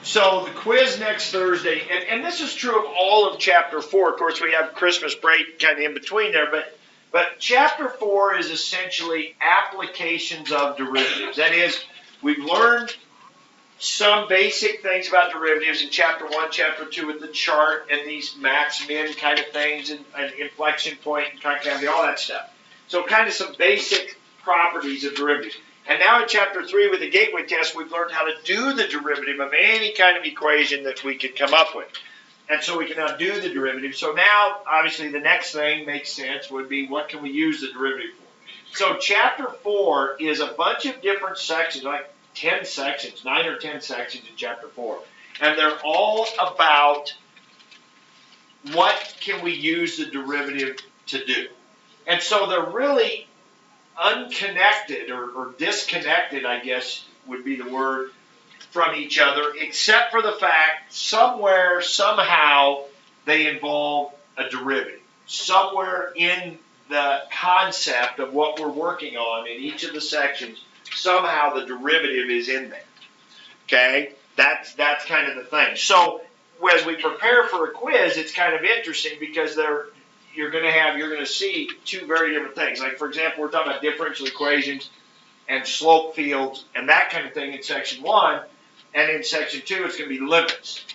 So the quiz next Thursday, and this is true of all of Chapter 4. Of course, we have Christmas break kind of in between there, but Chapter 4 is essentially applications of derivatives. That is, we've learned some basic things about derivatives in Chapter 1, Chapter 2 with the chart and these max, min kind of things and inflection point and concavity, all that stuff. So kind of some basic properties of derivatives. And now in Chapter 3 with the gateway test, we've learned how to do the derivative of any kind of equation that we could come up with. And so we can now do the derivative. So now, obviously, the next thing makes sense would be what can we use the derivative for? So Chapter 4 is a bunch of different sections, like 10 sections, 9 or 10 sections in Chapter 4. And they're all about what can we use the derivative to do. And so they're really unconnected or disconnected, I guess would be the word, from each other, except for the fact somewhere, somehow, they involve a derivative. Somewhere in the concept of what we're working on in each of the sections, somehow the derivative is in there. Okay? That's kind of the thing. So as we prepare for a quiz, it's kind of interesting because you're going to see two very different things. Like, for example, we're talking about differential equations and slope fields and that kind of thing in Section 1. And in Section 2, it's going to be limits.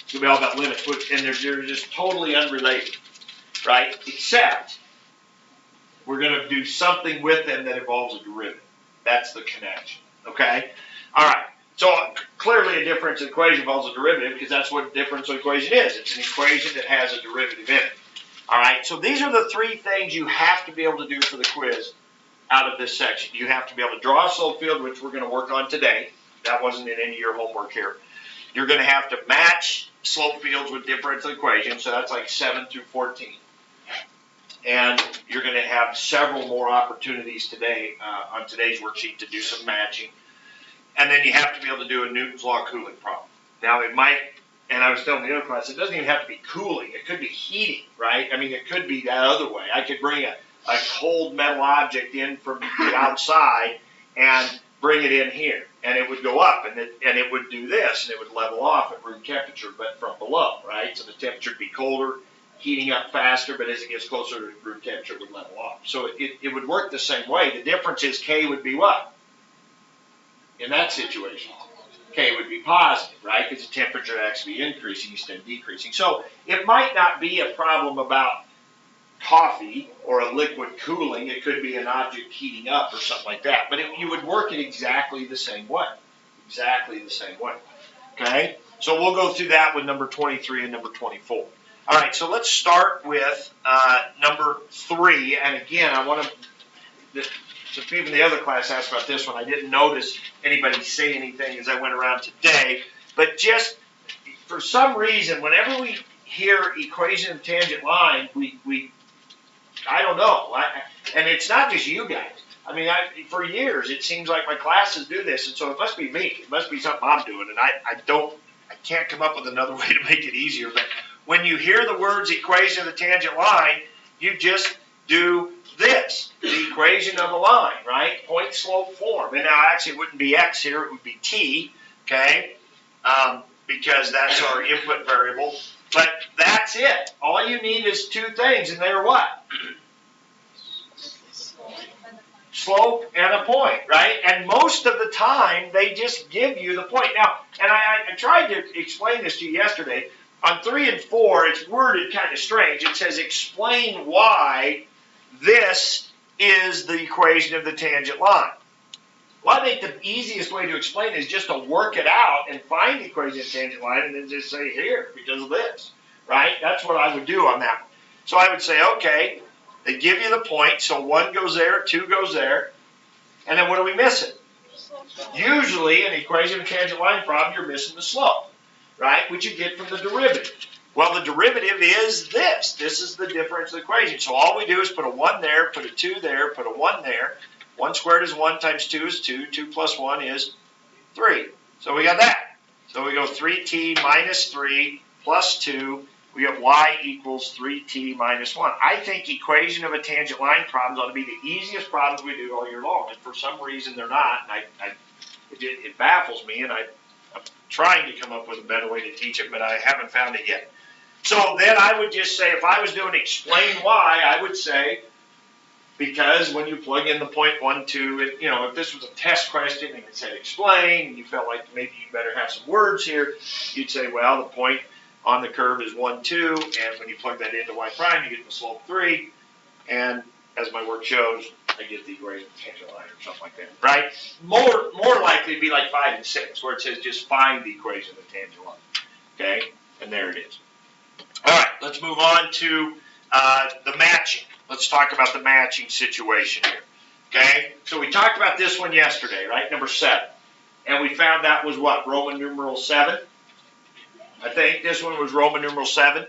It's going to be all about limits. And they're just totally unrelated, right? Except we're going to do something with them that involves a derivative. That's the connection, okay? All right. So clearly a differential equation involves a derivative because that's what a differential equation is. It's an equation that has a derivative in it. All right, so these are the three things you have to be able to do for the quiz out of this section. You have to be able to draw a slope field, which we're going to work on today. That wasn't in any of your homework here. You're going to have to match slope fields with differential equations, so that's like 7 through 14. And you're going to have several more opportunities today on today's worksheet to do some matching. And then you have to be able to do a Newton's Law cooling problem. Now, it might... And I was telling the other class, it doesn't even have to be cooling. It could be heating, right? I mean, it could be that other way. I could bring a cold metal object in from the outside and bring it in here. And it would go up, and it would do this, and it would level off at room temperature, but from below, right? So the temperature would be colder, heating up faster, but as it gets closer to room temperature, it would level off. So it would work the same way. The difference is K would be what? In that situation. K would be positive, right? Because the temperature would actually be increasing instead of decreasing. So it might not be a problem about coffee or a liquid cooling. It could be an object heating up or something like that. But you would work it exactly the same way. Exactly the same way. Okay? So we'll go through that with number 23 and number 24. All right, so let's start with number 3. And again, I want to... So people in the other class asked about this one. I didn't notice anybody say anything as I went around today. But just for some reason, whenever we hear equation of tangent line, I don't know. And it's not just you guys. I mean, for years, it seems like my classes do this. And so it must be me. It must be something I'm doing. And I can't come up with another way to make it easier. But when you hear the words equation of the tangent line, you just do this, the equation of a line, right? Point slope form. And now actually it wouldn't be x here, it would be t, okay? Because that's our input variable. But that's it. All you need is two things, and they're what? Slope and a point, right? And most of the time, they just give you the point. Now, and I tried to explain this to you yesterday. On 3 and 4, it's worded kind of strange. It says explain why this is the equation of the tangent line. Well, I think the easiest way to explain it is just to work it out and find the equation of the tangent line and then just say here because of this, right? That's what I would do on that one. So I would say, okay, they give you the point, so 1 goes there, 2 goes there, and then what are we missing? Usually, in an equation of a tangent line problem, you're missing the slope, right, which you get from the derivative. Well, the derivative is this. This is the differential equation. So all we do is put a 1 there, put a 2 there, put a 1 there. 1 squared is 1 times 2 is 2. 2 plus 1 is 3. So we got that. So we go 3t minus 3 plus 2. We get y equals 3t minus 1. I think equation of a tangent line problems ought to be the easiest problems we do all year long. And for some reason they're not. And it baffles me, and I'm trying to come up with a better way to teach it, but I haven't found it yet. So then I would just say, if I was doing explain why, I would say, because when you plug in the 0.12, if this was a test question and it said explain, and you felt like maybe you better have some words here, you'd say, well, the point on the curve is 1, 2, and when you plug that into y prime, you get the slope 3, and as my work shows, I get the equation of the tangent line or something like that, right? More likely to be like 5 and 6, where it says just find the equation of the tangent line, okay? And there it is. All right, let's move on to the matching. Let's talk about the matching situation here, okay? So we talked about this one yesterday, right, number 7. And we found that was what, Roman numeral 7? I think this one was Roman numeral 7.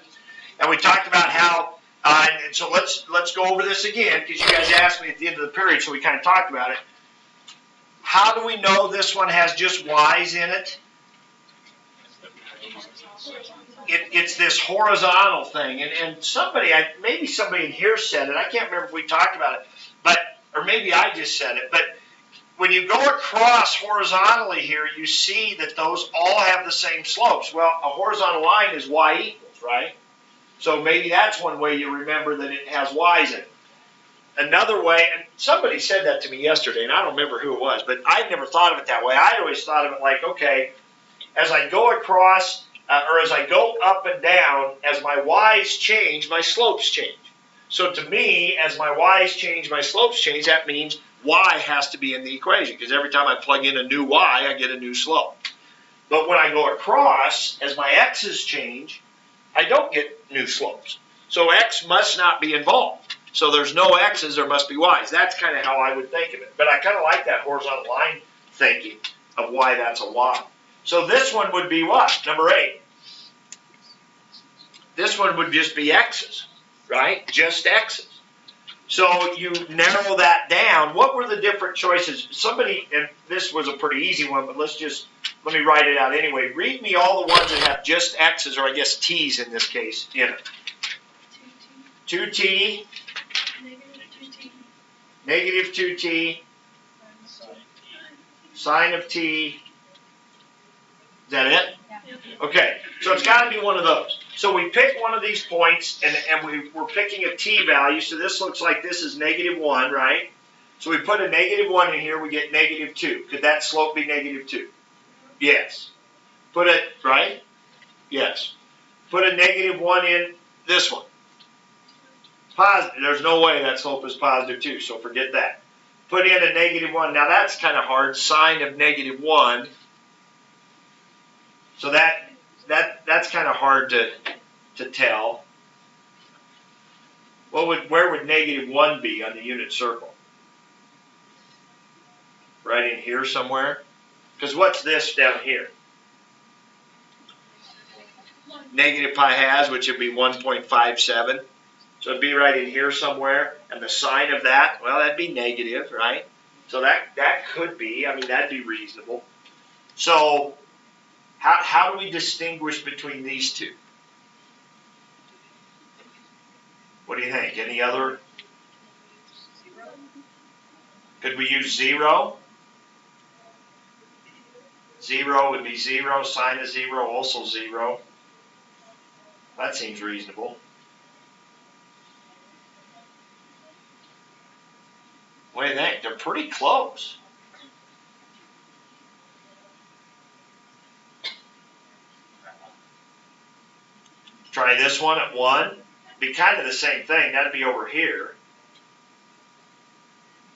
And we talked about how, and so let's go over this again, because you guys asked me at the end of the period, so we kind of talked about it. How do we know this one has just y's in it? It's this horizontal thing, and maybe somebody in here said it. I can't remember if we talked about it, or maybe I just said it. But when you go across horizontally here, you see that those all have the same slopes. Well, a horizontal line is y equals, right? So maybe that's one way you remember that it has y's in it. Another way, and somebody said that to me yesterday, and I don't remember who it was, but I'd never thought of it that way. I always thought of it like, okay, as I go across, or as I go up and down, as my y's change, my slopes change. So to me, as my y's change, my slopes change, that means y has to be in the equation, because every time I plug in a new y, I get a new slope. But when I go across, as my x's change, I don't get new slopes. So x must not be involved. So there's no x's, there must be y's. That's kind of how I would think of it. But I kind of like that horizontal line thinking of why that's a y. So this one would be what? Number 8. This one would just be x's, right? Just x's. So you narrow that down. What were the different choices? Somebody, and this was a pretty easy one, but let me write it out anyway. Read me all the ones that have just x's, or I guess t's in this case, in it. 2t. Negative 2t. Sine of t. Is that it? Yeah. Okay, so it's got to be one of those. So we pick one of these points, and we're picking a t value, so this looks like this is negative 1, right? So we put a negative 1 in here, we get negative 2. Could that slope be negative 2? Yes. Put it, right? Yes. Put a negative 1 in this one. Positive. There's no way that slope is positive 2, so forget that. Put in a negative 1. Now that's kind of hard. Sine of negative 1. So that's kind of hard to tell. Where would negative 1 be on the unit circle? Right in here somewhere? Because what's this down here? Negative pi halves, which would be 1.57. So it'd be right in here somewhere. And the sign of that, well, that'd be negative, right? So that could be, I mean, that'd be reasonable. So how do we distinguish between these two? What do you think? Any other? Could we use 0? 0 would be 0. Sine of 0, also 0. That seems reasonable. What do you think? They're pretty close. Try this one at 1. Be kind of the same thing. That'd be over here.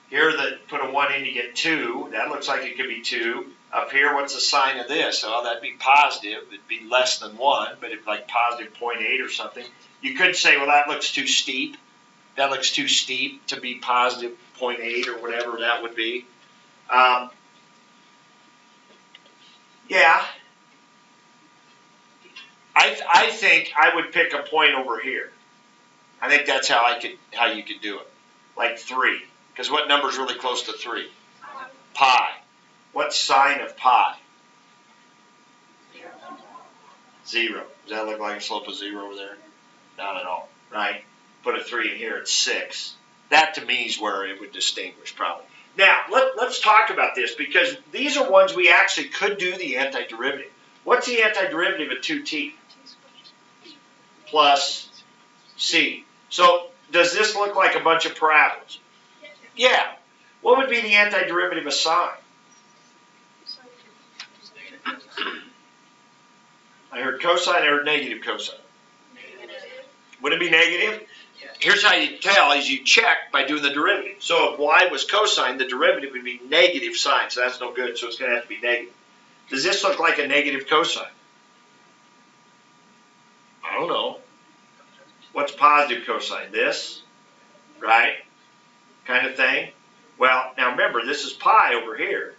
Here, put a 1 in, you get 2. That looks like it could be 2. Up here, what's the sign of this? Oh, that'd be positive. It'd be less than 1, but it'd be like positive 0.8 or something. You could say, well, that looks too steep. That looks too steep to be positive 0.8 or whatever that would be. Yeah. I think I would pick a point over here. I think that's how you could do it. Like 3. Because what number is really close to 3? Pi. What's sine of pi? 0. Does that look like a slope of 0 over there? Not at all, right? Put a 3 in here, it's 6. That to me is where it would distinguish probably. Now, let's talk about this because these are ones we actually could do the antiderivative. What's the antiderivative of 2t? Plus c. So does this look like a bunch of parabolas? Yeah. What would be the antiderivative of sine? I heard cosine, I heard negative cosine. Would it be negative? Here's how you tell is you check by doing the derivative. So if y was cosine, the derivative would be negative sine. So that's no good, so it's going to have to be negative. Does this look like a negative cosine? I don't know. What's positive cosine? This, right? Kind of thing. Well, now remember, this is pi over here.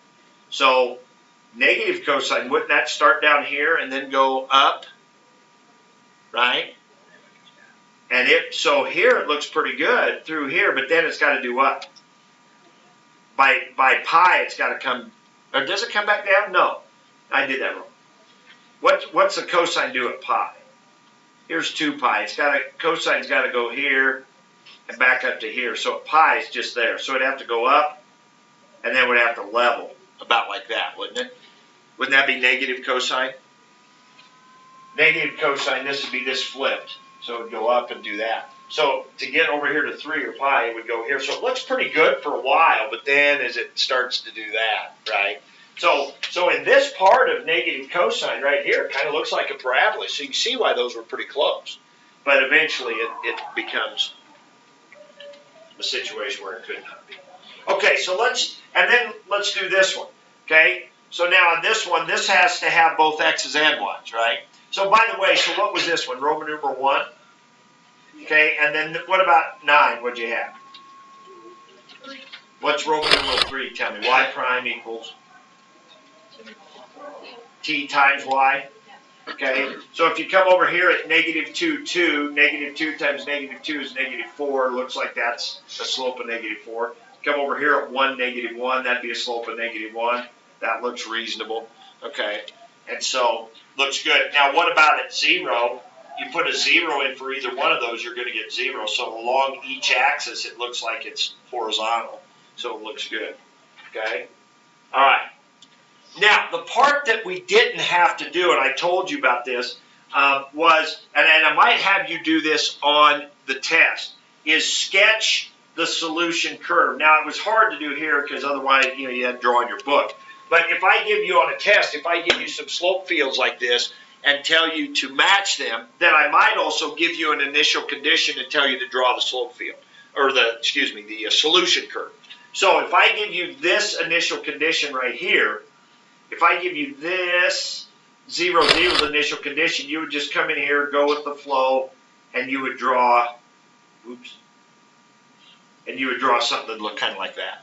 So negative cosine, wouldn't that start down here and then go up? Right? And so here it looks pretty good through here, but then it's got to do what? By pi, it's got to come, or does it come back down? No, I did that wrong. What's the cosine do at pi? Here's 2 pi. Cosine's got to go here and back up to here. So pi is just there. So it'd have to go up, and then would have to level about like that, wouldn't it? Wouldn't that be negative cosine? Negative cosine, this would be this flipped. So it would go up and do that. So to get over here to 3 or pi, it would go here. So it looks pretty good for a while, but then as it starts to do that, right? So in this part of negative cosine right here, it kind of looks like a parabola. So you can see why those were pretty close. But eventually it becomes a situation where it could not be. Okay, so let's do this one. Okay, so now on this one, this has to have both x's and y's, right? So by the way, so what was this one? Roman numeral 1? Okay, and then what about 9? What'd you have? What's Roman numeral 3? Tell me. Y prime equals t times y. Okay, so if you come over here at negative 2, 2, negative 2 times negative 2 is negative 4. Looks like that's a slope of negative 4. Come over here at 1, negative 1. That'd be a slope of negative 1. That looks reasonable. Okay, and so looks good. Now what about at 0? You put a 0 in for either one of those, you're going to get 0. So along each axis, it looks like it's horizontal. So it looks good. Okay? All right. Now, the part that we didn't have to do, and I told you about this, was, and I might have you do this on the test, is sketch the solution curve. Now, it was hard to do here because otherwise, you had to draw in your book. But if I give you on a test, if I give you some slope fields like this and tell you to match them, then I might also give you an initial condition and tell you to draw the slope field, or the solution curve. So if I give you this initial condition right here, if I give you this 0, 0, the initial condition, you would just come in here, go with the flow, and you would draw, and you would draw something that looked kind of like that.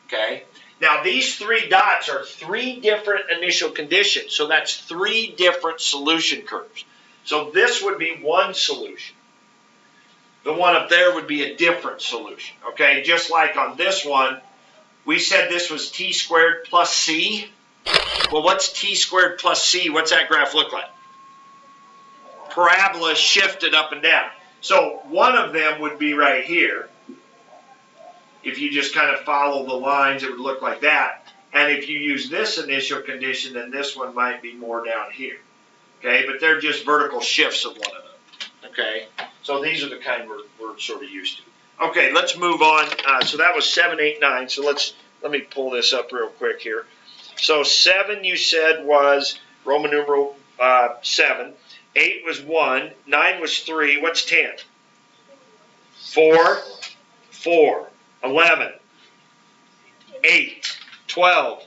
Okay? Now these 3 dots are 3 different initial conditions, so that's 3 different solution curves. So this would be one solution. The one up there would be a different solution. Okay? Just like on this one, we said this was t squared plus c. Well, what's t squared plus c? What's that graph look like? Parabola shifted up and down. So one of them would be right here. If you just kind of follow the lines, it would look like that. And if you use this initial condition, then this one might be more down here. Okay, but they're just vertical shifts of one of them. Okay, so these are the kind we're sort of used to. Okay, let's move on. So that was 7, 8, 9. So let me pull this up real quick here. So 7 you said was Roman numeral 7. 8 was 1. 9 was 3. What's 10? 4. 4. 11. 8. 12.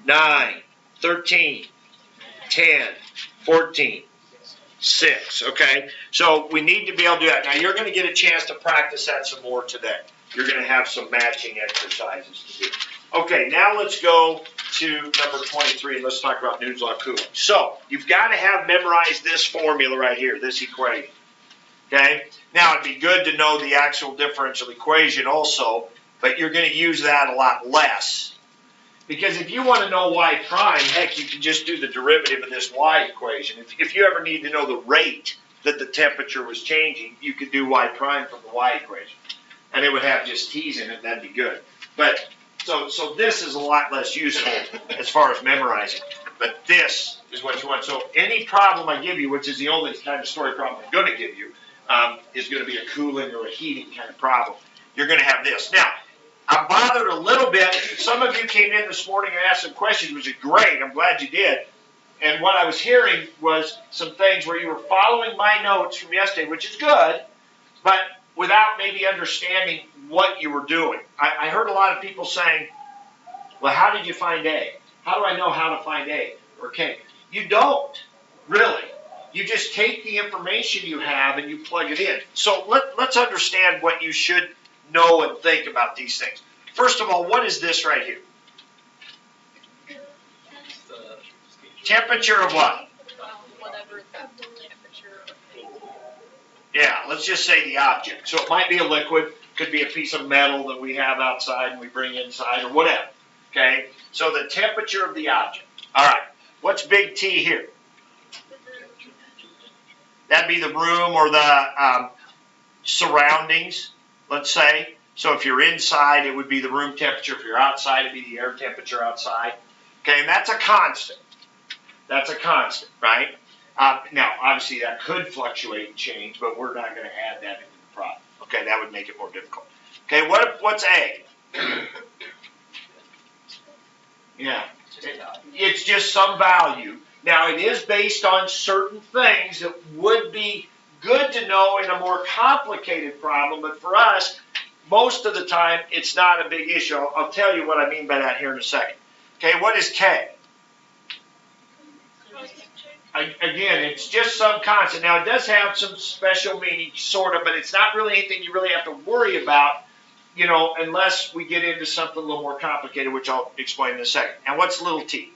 9. 13. 10. 14. 6. Okay? So we need to be able to do that. Now you're going to get a chance to practice that some more today. You're going to have some matching exercises to do. Okay, now let's go to number 23 and let's talk about Newton's law of Coulomb. So you've got to have memorized this formula right here, this equation. Okay? Now it'd be good to know the actual differential equation also, but you're going to use that a lot less. Because if you want to know y prime, heck, you can just do the derivative of this y equation. If you ever need to know the rate that the temperature was changing, you could do y prime from the y equation. And it would have just t's in it, and that'd be good. But so this is a lot less useful as far as memorizing. But this is what you want. So any problem I give you, which is the only kind of story problem I'm going to give you, is going to be a cooling or a heating kind of problem. You're going to have this. Now, I'm bothered a little bit. Some of you came in this morning and asked some questions, which is great. I'm glad you did. And what I was hearing was some things where you were following my notes from yesterday, which is good, but without maybe understanding what you were doing. I heard a lot of people saying, well, how did you find A? How do I know how to find A or K? You don't, really. You just take the information you have and you plug it in. So let's understand what you should know and think about these things. First of all, what is this right here? Temperature of what? Whatever the temperature of the Yeah, let's just say the object. So it might be a liquid, could be a piece of metal that we have outside and we bring inside or whatever. Okay, so the temperature of the object. All right, what's big T here? That'd be the room or the surroundings, let's say. So if you're inside, it would be the room temperature. If you're outside, it'd be the air temperature outside. Okay, and that's a constant. That's a constant, right? Now, obviously, that could fluctuate and change, but we're not going to add that into the problem. Okay, that would make it more difficult. Okay, what's A? Yeah, it's just some value. Now, it is based on certain things that would be good to know in a more complicated problem, but for us, most of the time, it's not a big issue. I'll tell you what I mean by that here in a second. Okay, what is K? Again, it's just some constant. Now, it does have some special meaning, sort of, but it's not really anything you really have to worry about, you know, unless we get into something a little more complicated, which I'll explain in a second. And what's little t?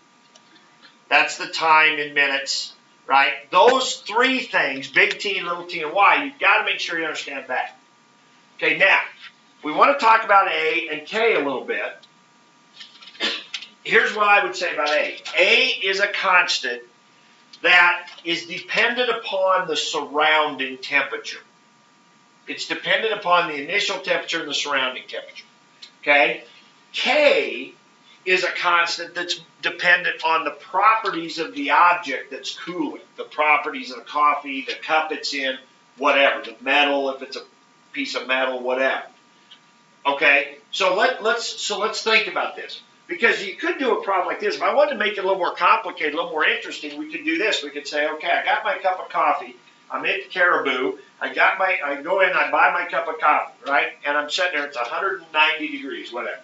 That's the time in minutes, right? Those three things, big T, little t, and Y, you've got to make sure you understand that. Okay, now, we want to talk about A and K a little bit. Here's what I would say about A. A is a constant that is dependent upon the surrounding temperature. It's dependent upon the initial temperature and the surrounding temperature. Okay? K is a constant that's dependent on the properties of the object that's cooling. The properties of the coffee, the cup it's in, whatever. The metal, if it's a piece of metal, whatever. Okay? So let's think about this. Because you could do a problem like this. If I wanted to make it a little more complicated, a little more interesting, we could do this. We could say, okay, I got my cup of coffee. I'm at Caribou. I go in, I buy my cup of coffee, right? And I'm sitting there, it's 190 degrees, whatever.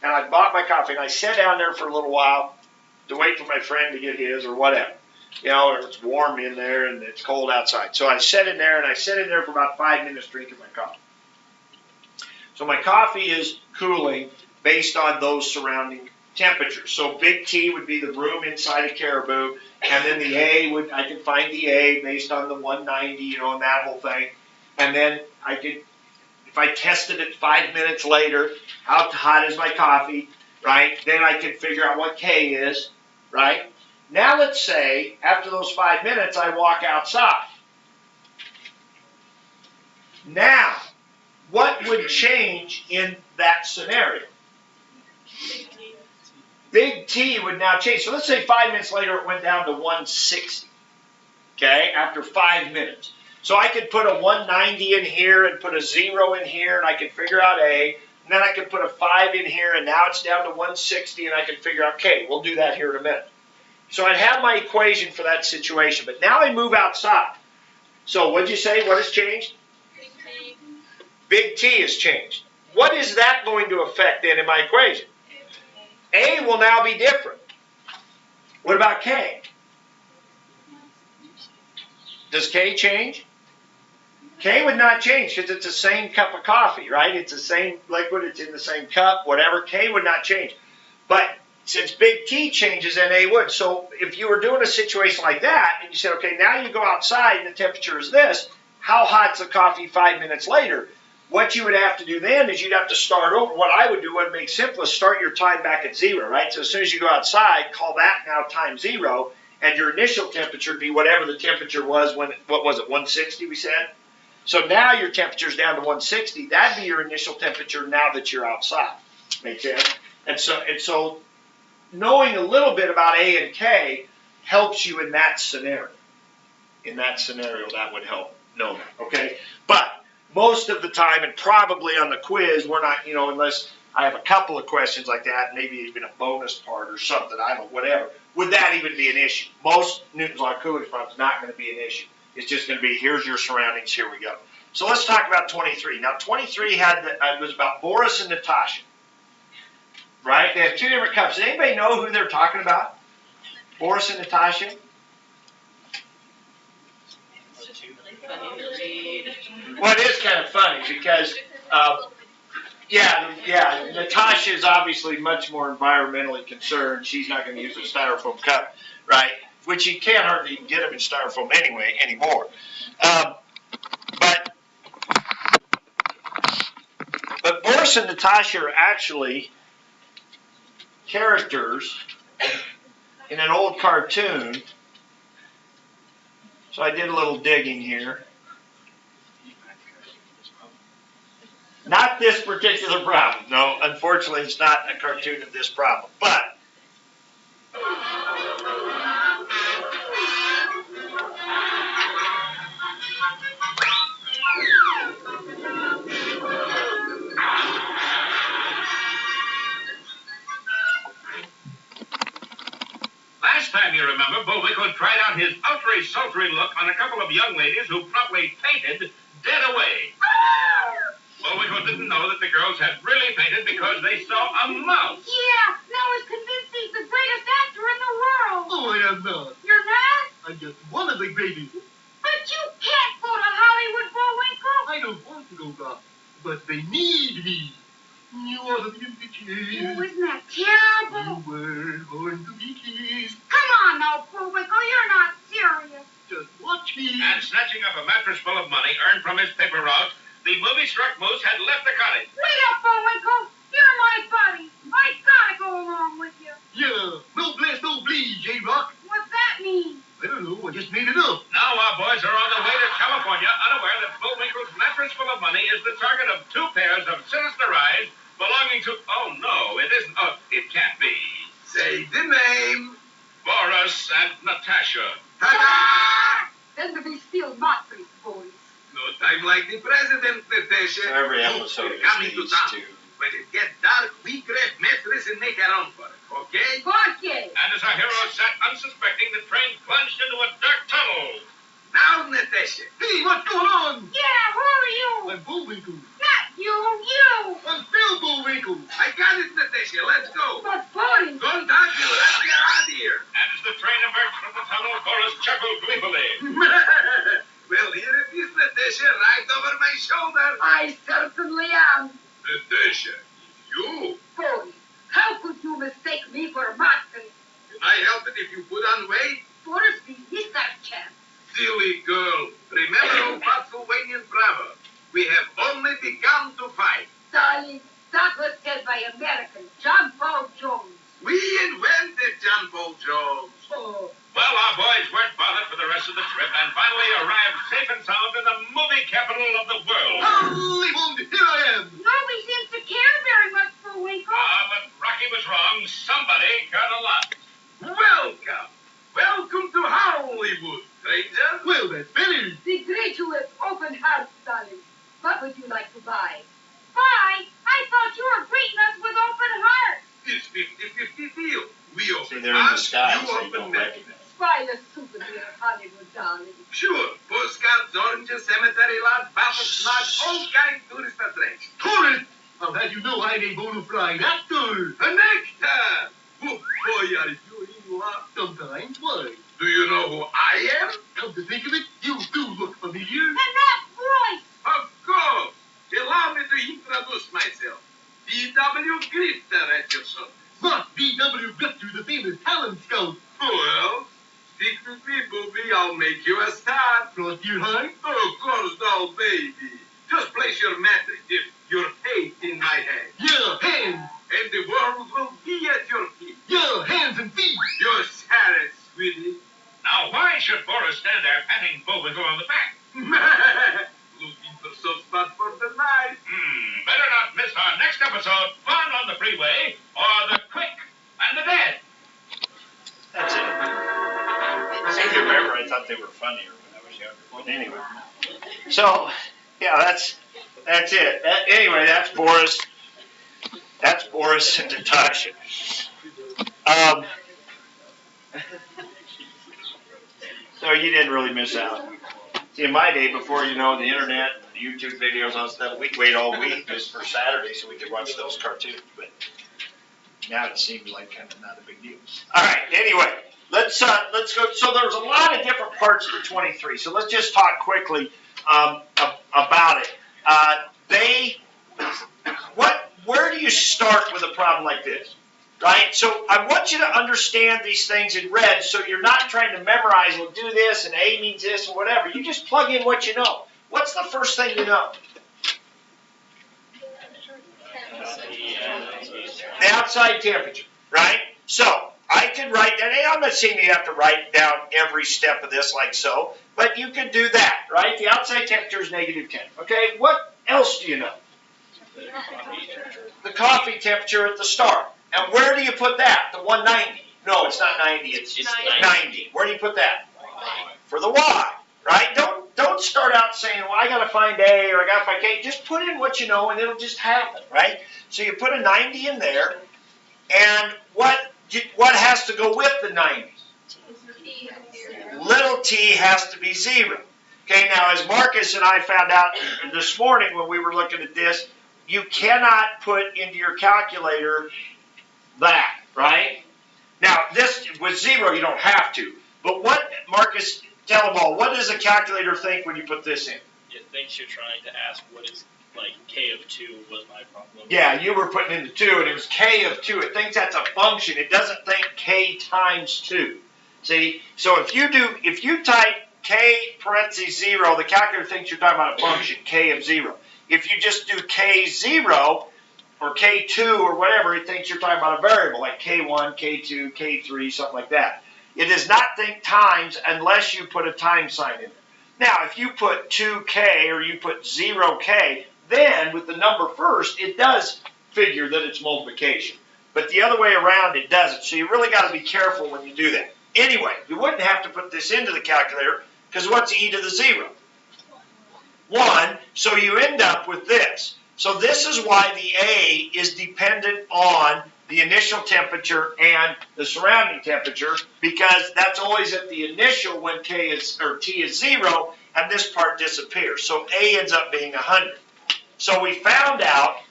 And I bought my coffee, and I sat down there for a little while to wait for my friend to get his or whatever. You know, or it's warm in there and it's cold outside. So I sat in there, and I sat in there for about 5 minutes drinking my coffee. So my coffee is cooling based on those surrounding temperatures. So big T would be the room inside of Caribou, and then the A I could find the A based on the 190, you know, and that whole thing. And then I could, if I tested it 5 minutes later, how hot is my coffee, right? Then I could figure out what K is, right? Now let's say after those 5 minutes I walk outside. Now, what would change in that scenario? Big T would now change. So let's say 5 minutes later it went down to 160. Okay, after 5 minutes. So I could put a 190 in here and put a 0 in here and I could figure out A. And then I could put a 5 in here and now it's down to 160 and I can figure out K. We'll do that here in a minute. So I'd have my equation for that situation. But now I move outside. So what'd you say? What has changed? Big T has changed. What is that going to affect then in my equation? A will now be different. What about K? Does K change? K would not change because it's the same cup of coffee, right? It's the same liquid, it's in the same cup, whatever. K would not change. But since big T changes, then A would. So if you were doing a situation like that, and you said, okay, now you go outside and the temperature is this, how hot's the coffee 5 minutes later? What you would have to do then is you'd have to start over. What I would do, what would make simple, is start your time back at 0, right? So as soon as you go outside, call that now time 0, and your initial temperature would be whatever the temperature was when, what was it, 160 we said? So now your temperature's down to 160. That'd be your initial temperature now that you're outside. Make sense? And so knowing a little bit about A and K helps you in that scenario. In that scenario, that would help know that, okay? But most of the time, and probably on the quiz, we're not, unless I have a couple of questions like that, maybe even a bonus part or something, I don't know, whatever. Would that even be an issue? Most Newton's Law of Coolidge problems not going to be an issue. It's just going to be, here's your surroundings, here we go. So let's talk about 23. Now, 23 was about Boris and Natasha, right? They have two different cups. Does anybody know who they're talking about? Boris and Natasha? Well, it is kind of funny because, Natasha is obviously much more environmentally concerned. She's not going to use a styrofoam cup, right? Which you can't hardly even get them in styrofoam anymore. But Boris and Natasha are actually characters in an old cartoon. So I did a little digging here. Not this particular problem. No, unfortunately, it's not a cartoon of this problem. But last time, you remember, Bullwinkle tried out his ultra-sultry look on a couple of young ladies who promptly fainted dead away. Bullwinkle didn't know that the girls had really fainted because they saw a mouse. Yeah, now he's convinced he's the greatest actor in the world. Oh, I am not. You're not? I'm just one of the greatest. But you can't go to Hollywood, Bullwinkle. I don't want to go back, but they need me. You ought to be in the case. Oh, isn't that terrible? You were going to be kissed. Come on now, Bullwinkle, you're not serious. Just watch me. And snatching up a mattress full of money earned from his paper route, the movie-struck moose had left the cottage. Wait up, Bullwinkle. You're my buddy. I gotta go along with you. Yeah, no bless, no bleed, J-Rock. What's that mean? I don't know, I just made it up. Now our boys are on their way to California, unaware that Bullwinkle's mattress full of money is the target of two pairs of sinister eyes belonging to... Oh, no, it isn't... Oh, it can't be. Say the name. Boris and Natasha. Ta-da! Then we steal mattress, boys. No time like the president, Natasha. every episode We're coming to needs town. to. When it gets dark, we grab mattress and make our own for it, okay? Porque? And as our hero sat unsuspecting, the train plunged into a dark tunnel. Now, Natasha. Hey, what's going on? Yeah, who are you? I'm Bullwinkle. Not you, you. I'm still Bullwinkle. I got it, Natasha. Let's go. But Boris. Don't talk you. Let's get out of here. And as the train emerged from the tunnel, Boris chuckled gleefully. Well, here it is, Natasha, right over my shoulder. I certainly am. Natasha, you? Boris, how could you mistake me for a mattress? Can I help it if you put on weight? Boris, we missed our chance. Silly girl. Remember old Pennsylvania Bravo. We have only begun to fight. Darling, that was said by American John Paul Jones. We invented John Paul Jones. Oh, Well, our boys weren't bothered for the rest of the trip and finally arrived safe and sound in the movie capital of the world. Hollywood, here I am. nobody seems to care very much for Winkle. But Rocky was wrong. Somebody got a lot. Welcome. Welcome to Hollywood, stranger. Well, that's better. We greet you with open hearts, darling. What would you like to buy? Buy? I thought you were greeting us with open hearts. It's 50-50 deal. We open See, they're in the hearts, sky, you so you open don't net. recognize. Buy a souvenir, Hollywood, darling. Sure. Postcards, oranges, cemetery lot, battles, marks, all kinds of tourist attractions. Tourist! I'll have you know I'm a bona fide actor. A nectar. Oh, boy, are you in luck. Sometimes, why? Do you know who I am? Come to think of it, you do look familiar. And that voice! Of course. Allow me to introduce myself. D.W. Grifter at your service. Not D.W. Grifter, the famous talent scout. Well, stick with me, booby. I'll make you a star. Cross your heart. Oh, of course, no, baby. Just place your mattress, your faith in my hand. Yeah, hands. And the world will be at your feet. Yeah, hands and feet. You're Sarah, sweetie. Now, why should Boris stand there patting Bullwinkle on the back? Looking for so spot for the night. Better not miss our next episode, Fun on the Freeway, or The Quick and the Dead. That's it. I seem to remember I thought they were funnier when I was younger. But anyway. So, yeah, that's it. Anyway, that's Boris. That's Boris and Natasha. So you didn't really miss out. See, in my day, before the internet, the YouTube videos and stuff, we'd wait all week just for Saturday so we could watch those cartoons. But now it seems like kind of not a big deal. All right. Anyway, let's go. So there's a lot of different parts to 23. So let's just talk quickly about it. Where do you start with a problem like this? Right? So I want you to understand these things in red so you're not trying to memorize, well, do this, and A means this, and whatever. You just plug in what you know. What's the first thing you know? The outside temperature, right? So I could write that. I'm not saying you have to write down every step of this like so, but you could do that, right? The outside temperature is -10. Okay, what else do you know? The coffee temperature at the start. And where do you put that? The 190. No, it's not 90. It's 90. Where do you put that? For the Y, right? Don't start out saying, well, I got to find A or I got to find K. Just put in what you know and it'll just happen, right? So you put a 90 in there. And what has to go with the 90? Little t has to be 0. Okay, now as Marcus and I found out this morning when we were looking at this, you cannot put into your calculator that, right? Now, this with 0, you don't have to. But what, Marcus, tell them all, what does a calculator think when you put this in? It thinks you're trying to ask what is, like, K of 2 was my problem. Yeah, you were putting in the 2, and it was K of 2. It thinks that's a function. It doesn't think K times 2. See? So if you type K parentheses 0, the calculator thinks you're talking about a function, K of 0. If you just do K0, or K2 or whatever, it thinks you're talking about a variable like K1, K2, K3, something like that. It does not think times unless you put a time sign in there. Now, if you put 2K or you put 0K, then with the number first, it does figure that it's multiplication. But the other way around, it doesn't. So you really got to be careful when you do that. Anyway, you wouldn't have to put this into the calculator because what's e to the 0? 1. So you end up with this. So this is why the A is dependent on the initial temperature and the surrounding temperature, because that's always at the initial when T is 0, and this part disappears. So A ends up being 100. So we found out,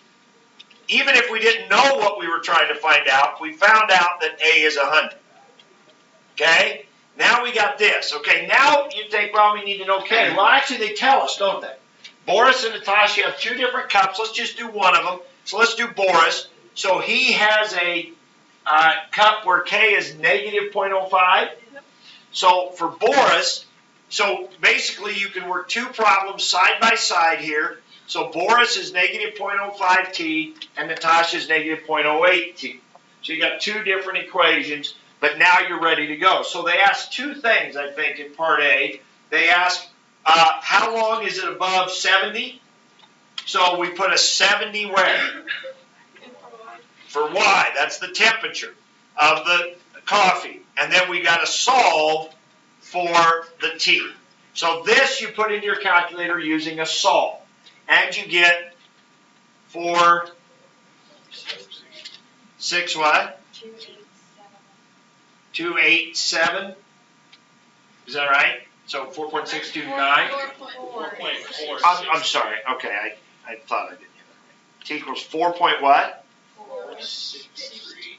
even if we didn't know what we were trying to find out, we found out that A is 100. Okay? Now we got this. Okay, now you think, well, we need to know K. Well, actually they tell us, don't they? Boris and Natasha have 2 different cups. Let's just do one of them. So let's do Boris. So he has a cup where K is -0.05. So for Boris, so basically you can work 2 problems side by side here. So Boris is -0.05 T and Natasha is -0.08 T. So you got 2 different equations, but now you're ready to go. So they ask 2 things, I think, in part A. They ask, how long is it above 70? So we put a 70 where? For Y, that's the temperature of the coffee. And then we got to solve for the T. So this you put into your calculator using a solve. And you get 6 what? 287. Is that right? So 4.629? 4.4. I'm sorry. Okay, I thought I did get that right. T equals 4 point what? 4.63.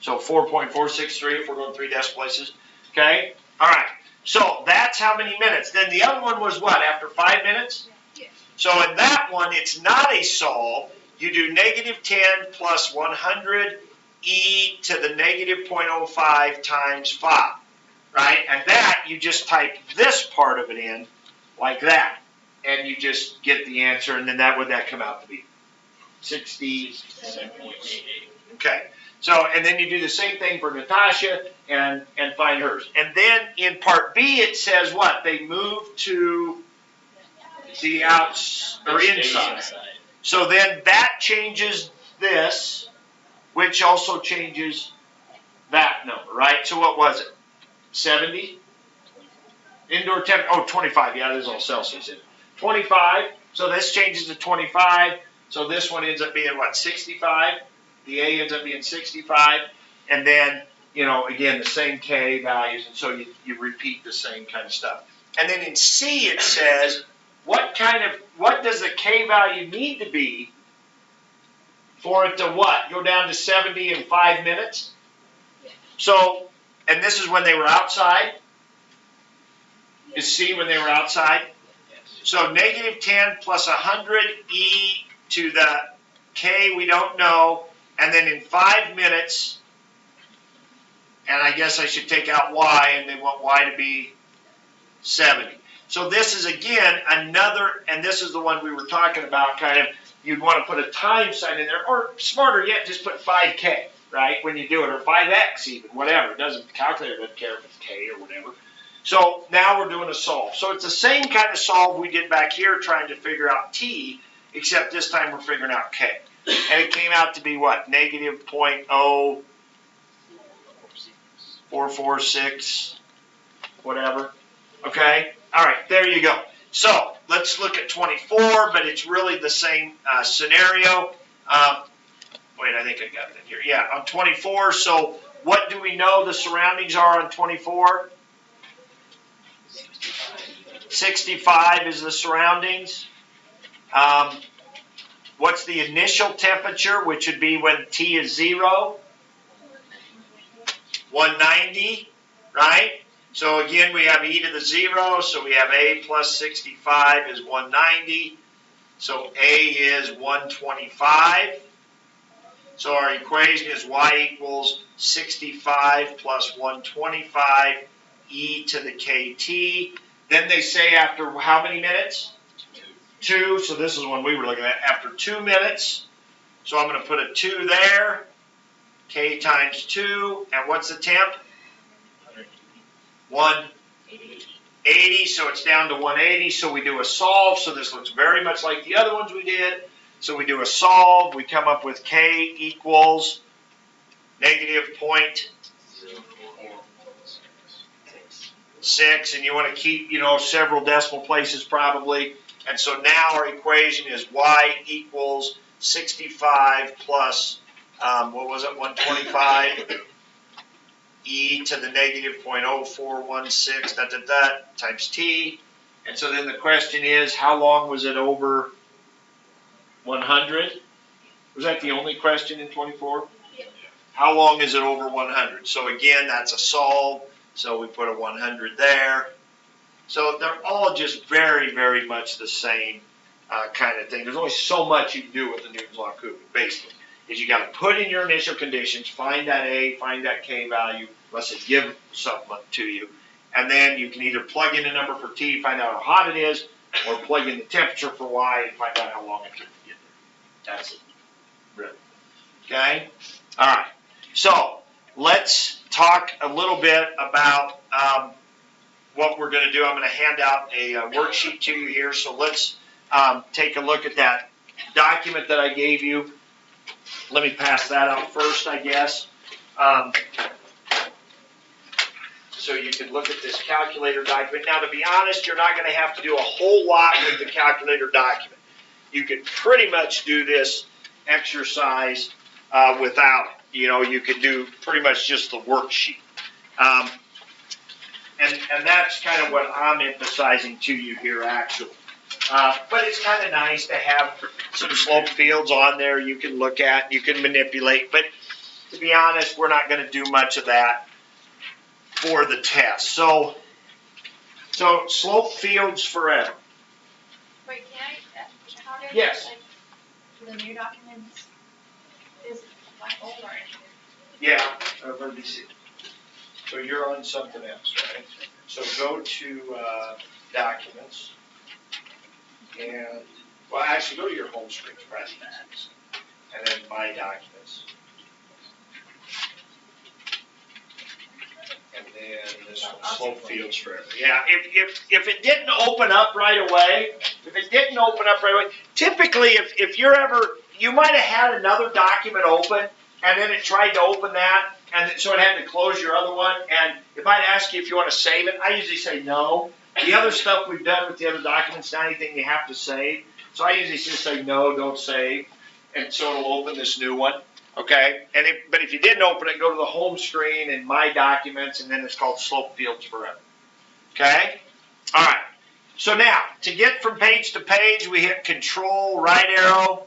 So 4.463 if we're going 3 decimal places. Okay? All right. So that's how many minutes. Then the other one was what? After 5 minutes? Yes. So in that one, it's not a solve. You do -10 plus 100 e to the -0.05 times 5. Right? And that, you just type this part of it in like that. And you just get the answer. And then would that come out to be? 7.88. Okay. So, and then you do the same thing for Natasha and find hers. And then in part B, it says what? They move to the outs or Stay inside. So then that changes this, which also changes that number, right? So what was it? 70? Indoor temp, 25, yeah, there's all Celsius in it. 25, so this changes to 25, so this one ends up being what, 65? The A ends up being 65, and then, you know, again, the same K values, and so you repeat the same kind of stuff. And then in C it says, what does the K value need to be for it to what? Go down to 70 in 5 minutes? So, and this is when they were outside? Is C when they were outside? So negative 10 plus 100 e to the K we don't know, and then in 5 minutes, and I guess I should take out y, and they want y to be 70. So this is again another, and this is the one we were talking about, kind of, you'd want to put a time sign in there, or smarter yet, just put 5K, right, when you do it, or 5X even, whatever. The calculator doesn't care if it's K or whatever. So now we're doing a solve. So it's the same kind of solve we did back here trying to figure out T, except this time we're figuring out K. And it came out to be what? Negative 0.0446, whatever. Okay? All right, there you go. So let's look at 24, but it's really the same scenario. Wait, I think I got it in here. Yeah, on 24, so what do we know the surroundings are on 24? 65 is the surroundings. What's the initial temperature, which would be when T is 0? 190, right? So again, we have e to the 0, so we have a plus 65 is 190. So a is 125. So our equation is y equals 65 plus 125 e to the kt. Then they say after how many minutes? 2. So this is one we were looking at. After 2 minutes, so I'm going to put a 2 there. K times 2. And what's the temp? 180. So it's down to 180. So we do a solve. So this looks very much like the other ones we did. So we do a solve. We come up with K equals negative 0.6. And you want to keep, several decimal places probably. And so now our equation is y equals 65 plus, 125 e to the negative 0.0416 times t. And so then the question is, how long was it over 100? Was that the only question in 24? Yeah. How long is it over 100? So again, that's a solve. So we put a 100 there. So they're all just very, very much the same kind of thing. There's only so much you can do with the Newton's law of Coulomb, basically. Is you got to put in your initial conditions, find that A, find that K value, unless they give something to you. And then you can either plug in a number for T, find out how hot it is, or plug in the temperature for Y and find out how long it took to get there. That's it. Really. Okay? All right. So let's talk a little bit about what we're going to do. I'm going to hand out a worksheet to you here. So let's take a look at that document that I gave you. Let me pass that out first, I guess. So you can look at this calculator document. Now, to be honest, you're not going to have to do a whole lot with the calculator document. You can pretty much do this exercise without it. You could do pretty much just the worksheet. And that's kind of what I'm emphasizing to you here, actually. But it's kind of nice to have some slope fields on there you can look at, you can manipulate. But to be honest, we're not going to do much of that for the test. So slope fields forever. Wait, can I, how do I, Yes. the new documents, is my old or anything? Yeah, let me see. So you're on something else, right? So go to documents. And, well, actually, go to your home screen, press that, and then My Documents. And then this one, Slope Fields Forever. Yeah, if it didn't open up right away, If it didn't open up right away, typically if you're ever, you might have had another document open and then it tried to open that, and so it had to close your other one, and it might ask you if you want to save it. I usually say no. The other stuff we've done with the other documents, not anything you have to save. So I usually just say no, don't save, and so it'll open this new one. Okay, but if you didn't open it, go to the home screen and My Documents, and then it's called Slope Fields Forever. Okay, all right. So now to get from page to page, we hit Control right arrow,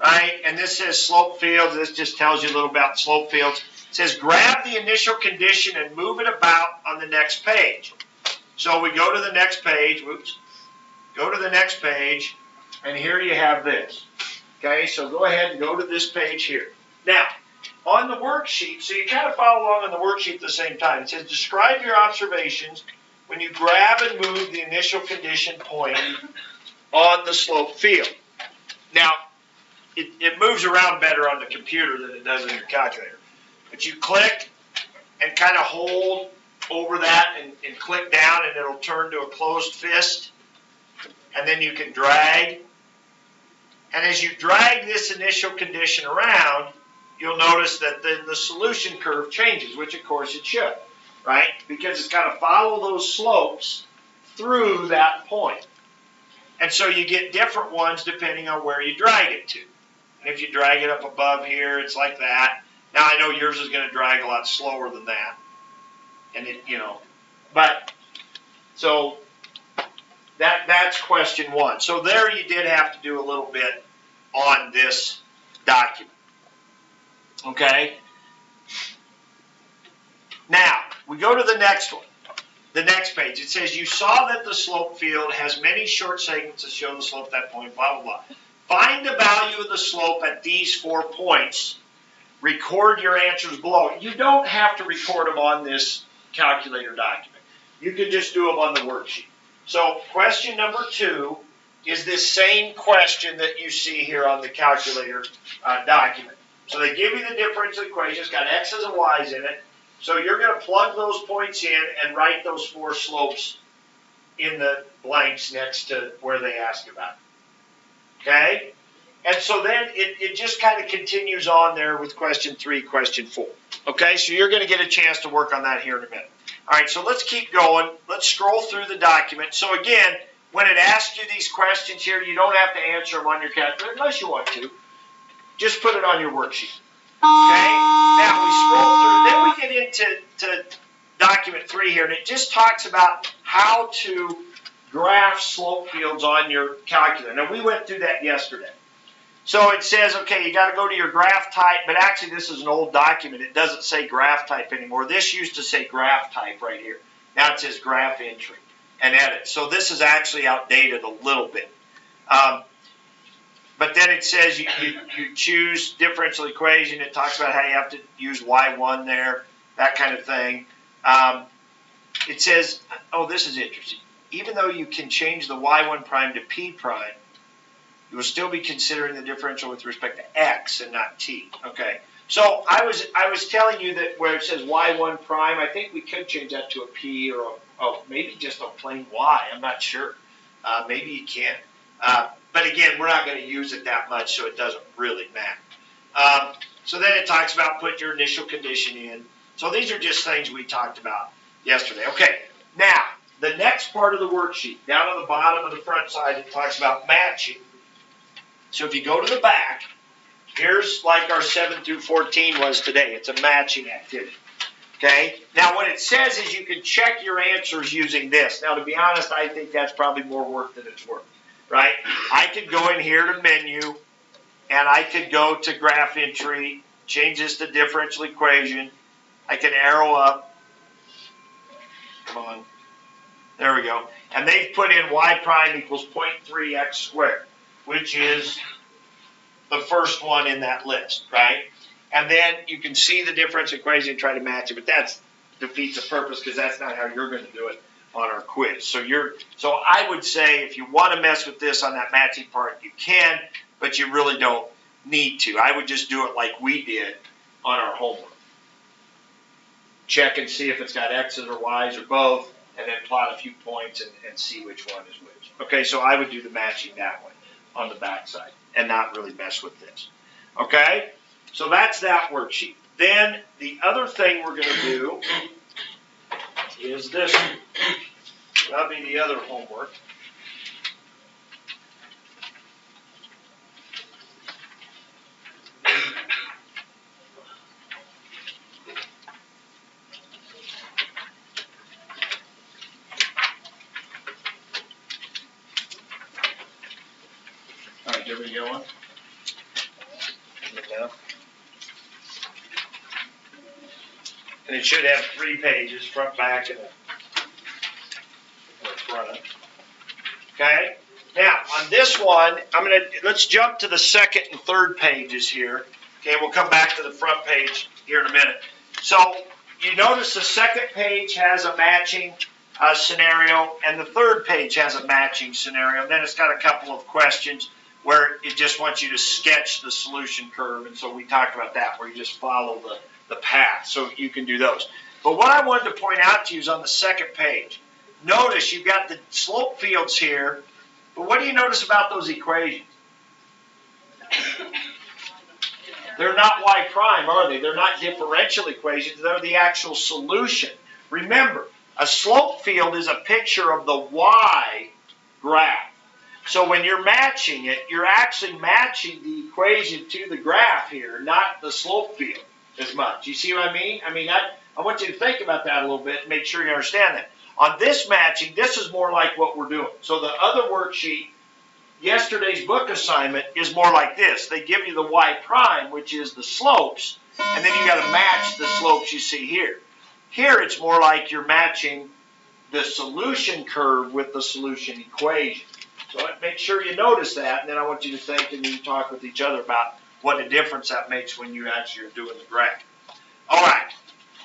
right, and this says Slope Fields. This just tells you a little about slope fields. It says grab the initial condition and move it about on the next page. So we go to the next page. Whoops. Go to the next page, and here you have this. Okay, so go ahead and go to this page here. Now, on the worksheet, so you kind of follow along on the worksheet at the same time. It says describe your observations when you grab and move the initial condition point on the slope field. Now, it moves around better on the computer than it does in your calculator. But you click and kind of hold over that and click down, and it'll turn to a closed fist. And then you can drag. And as you drag this initial condition around, you'll notice that then the solution curve changes, which of course it should, right? Because it's got to follow those slopes through that point. And so you get different ones depending on where you drag it to. And if you drag it up above here, it's like that. Now I know yours is going to drag a lot slower than that. And it, but so that's question one. So there you did have to do a little bit on this document. Okay? Now, we go to the next one. The next page. It says, you saw that the slope field has many short segments that show the slope at that point, blah, blah, blah. Find the value of the slope at these 4 points. Record your answers below. You don't have to record them on this calculator document. You can just do them on the worksheet. So question number 2 is this same question that you see here on the calculator document. So they give you the differential equation. It's got x's and y's in it. So you're going to plug those points in and write those 4 slopes in the blanks next to where they ask about it. Okay? And so then it just kind of continues on there with question 3, question 4. Okay? So you're going to get a chance to work on that here in a minute. All right, so let's keep going. Let's scroll through the document. So again, when it asks you these questions here, you don't have to answer them on your calculator unless you want to. Just put it on your worksheet. Okay? Now we scroll through. Then we get into document 3 here, and it just talks about how to graph slope fields on your calculator. Now we went through that yesterday. So it says, okay, you got to go to your graph type, but actually this is an old document. It doesn't say graph type anymore. This used to say graph type right here. Now it says graph entry and edit. So this is actually outdated a little bit. But then it says you choose differential equation. It talks about how you have to use y1 there, that kind of thing. It says, oh, this is interesting. Even though you can change the y1 prime to p prime, you will still be considering the differential with respect to x and not t. Okay. So I was telling you that where it says y1 prime, I think we could change that to a p or maybe just a plain y. I'm not sure. Maybe you can. But again, we're not going to use it that much, so it doesn't really matter. So then it talks about put your initial condition in. So these are just things we talked about yesterday. Okay. Now, the next part of the worksheet, down on the bottom of the front side, it talks about matching. So if you go to the back, here's like our 7 through 14 was today. It's a matching activity. Okay? Now what it says is you can check your answers using this. Now to be honest, I think that's probably more work than it's worth. Right? I could go in here to menu, and I could go to graph entry, change this to differential equation. I can arrow up. Come on. There we go. And they've put in y prime equals 0.3x squared, which is the first one in that list, right? And then you can see the difference equation and try to match it, but that defeats the purpose because that's not how you're going to do it on our quiz. So I would say if you want to mess with this on that matching part, you can, but you really don't need to. I would just do it like we did on our homework. Check and see if it's got X's or Y's or both, and then plot a few points and see which one is which. Okay, so I would do the matching that way on the back side and not really mess with this. Okay, so that's that worksheet. Then the other thing we're going to do is this. That'll be the other homework. All right, everybody get one? Yeah. And it should have 3 pages, front, back, and front. Okay. Now on this one, let's jump to the second and third pages here. Okay, we'll come back to the front page here in a minute. So you notice the second page has a matching scenario, and the third page has a matching scenario. And then it's got a couple of questions where it just wants you to sketch the solution curve, and so we talked about that, where you just follow the path, so you can do those. But what I wanted to point out to you is on the second page. Notice you've got the slope fields here, but what do you notice about those equations? They're not y prime, are they? They're not differential equations, they're the actual solution. Remember, a slope field is a picture of the y graph. So when you're matching it, you're actually matching the equation to the graph here, not the slope field as much. You see what I mean? I want you to think about that a little bit and make sure you understand that. On this matching, this is more like what we're doing. So the other worksheet, yesterday's book assignment, is more like this. They give you the y prime, which is the slopes, and then you got to match the slopes you see here. Here it's more like you're matching the solution curve with the solution equation. So make sure you notice that, and then I want you to think and you talk with each other about what a difference that makes when you actually are doing the graph. All right,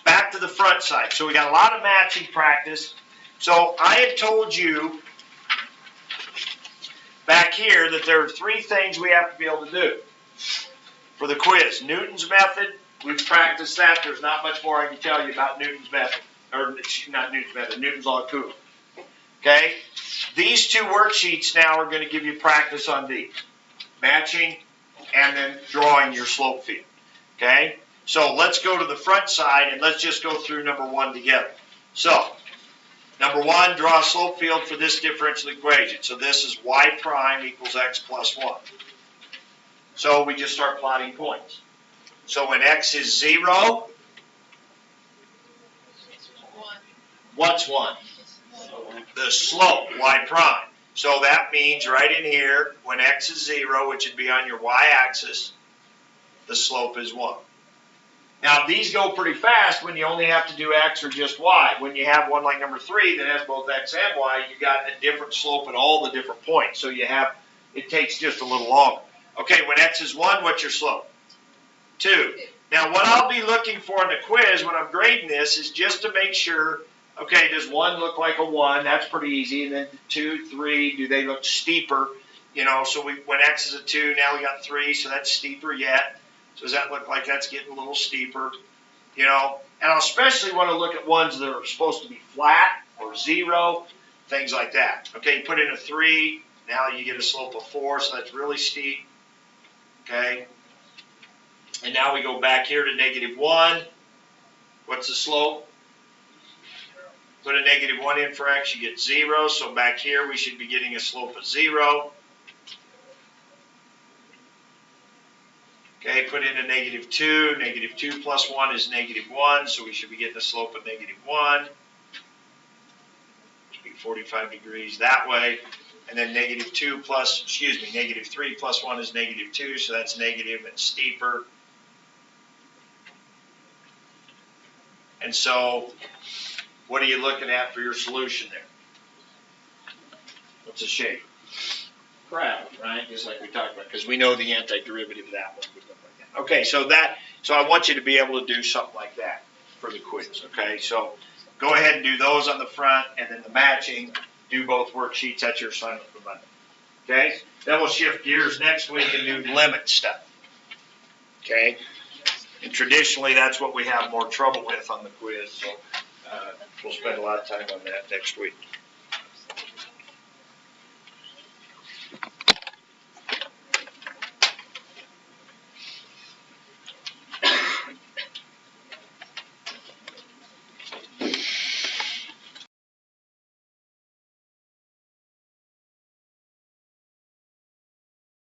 back to the front side. So we got a lot of matching practice. So I had told you back here that there are 3 things we have to be able to do for the quiz. Newton's method, we've practiced that. There's not much more I can tell you about Newton's method, or not Newton's method, Newton's law of cooling. Okay? These 2 worksheets now are going to give you practice on these. Matching and then drawing your slope field. Okay? So let's go to the front side and let's just go through number 1 together. So, number 1, draw a slope field for this differential equation. So this is y prime equals x plus 1. So we just start plotting points. So when x is 0, what's 1? The slope, y prime. So that means right in here, when x is 0, which would be on your y-axis, the slope is 1. Now, these go pretty fast when you only have to do x or just y. When you have one like number 3 that has both x and y, you got a different slope at all the different points. So it takes just a little longer. Okay, when x is 1, what's your slope? 2. Now, what I'll be looking for in the quiz when I'm grading this is just to make sure, okay, does 1 look like a 1? That's pretty easy. And then 2, 3, do they look steeper? You know, so when x is a 2, now we got 3, so that's steeper yet. So does that look like that's getting a little steeper? You know, and I especially want to look at ones that are supposed to be flat or 0, things like that. Okay, you put in a 3, now you get a slope of 4, so that's really steep. Okay, and now we go back here to -1. What's the slope? Put a -1 in for x, you get 0. So back here we should be getting a slope of 0. Okay, put in a -2. -2 plus 1 is -1, so we should be getting a slope of -1. Which would be 45 degrees that way. And then -3 plus 1 is -2, so that's negative and steeper. And so, what are you looking at for your solution there? What's the shape? Crowd, right? Just like we talked about, because we know the antiderivative of that one would look like that. Okay, so I want you to be able to do something like that for the quiz. Okay, so go ahead and do those on the front, and then the matching. Do both worksheets. That's your assignment for Monday. Okay, then we'll shift gears next week and do limit stuff. Okay, and traditionally that's what we have more trouble with on the quiz. So we'll spend a lot of time on that next week.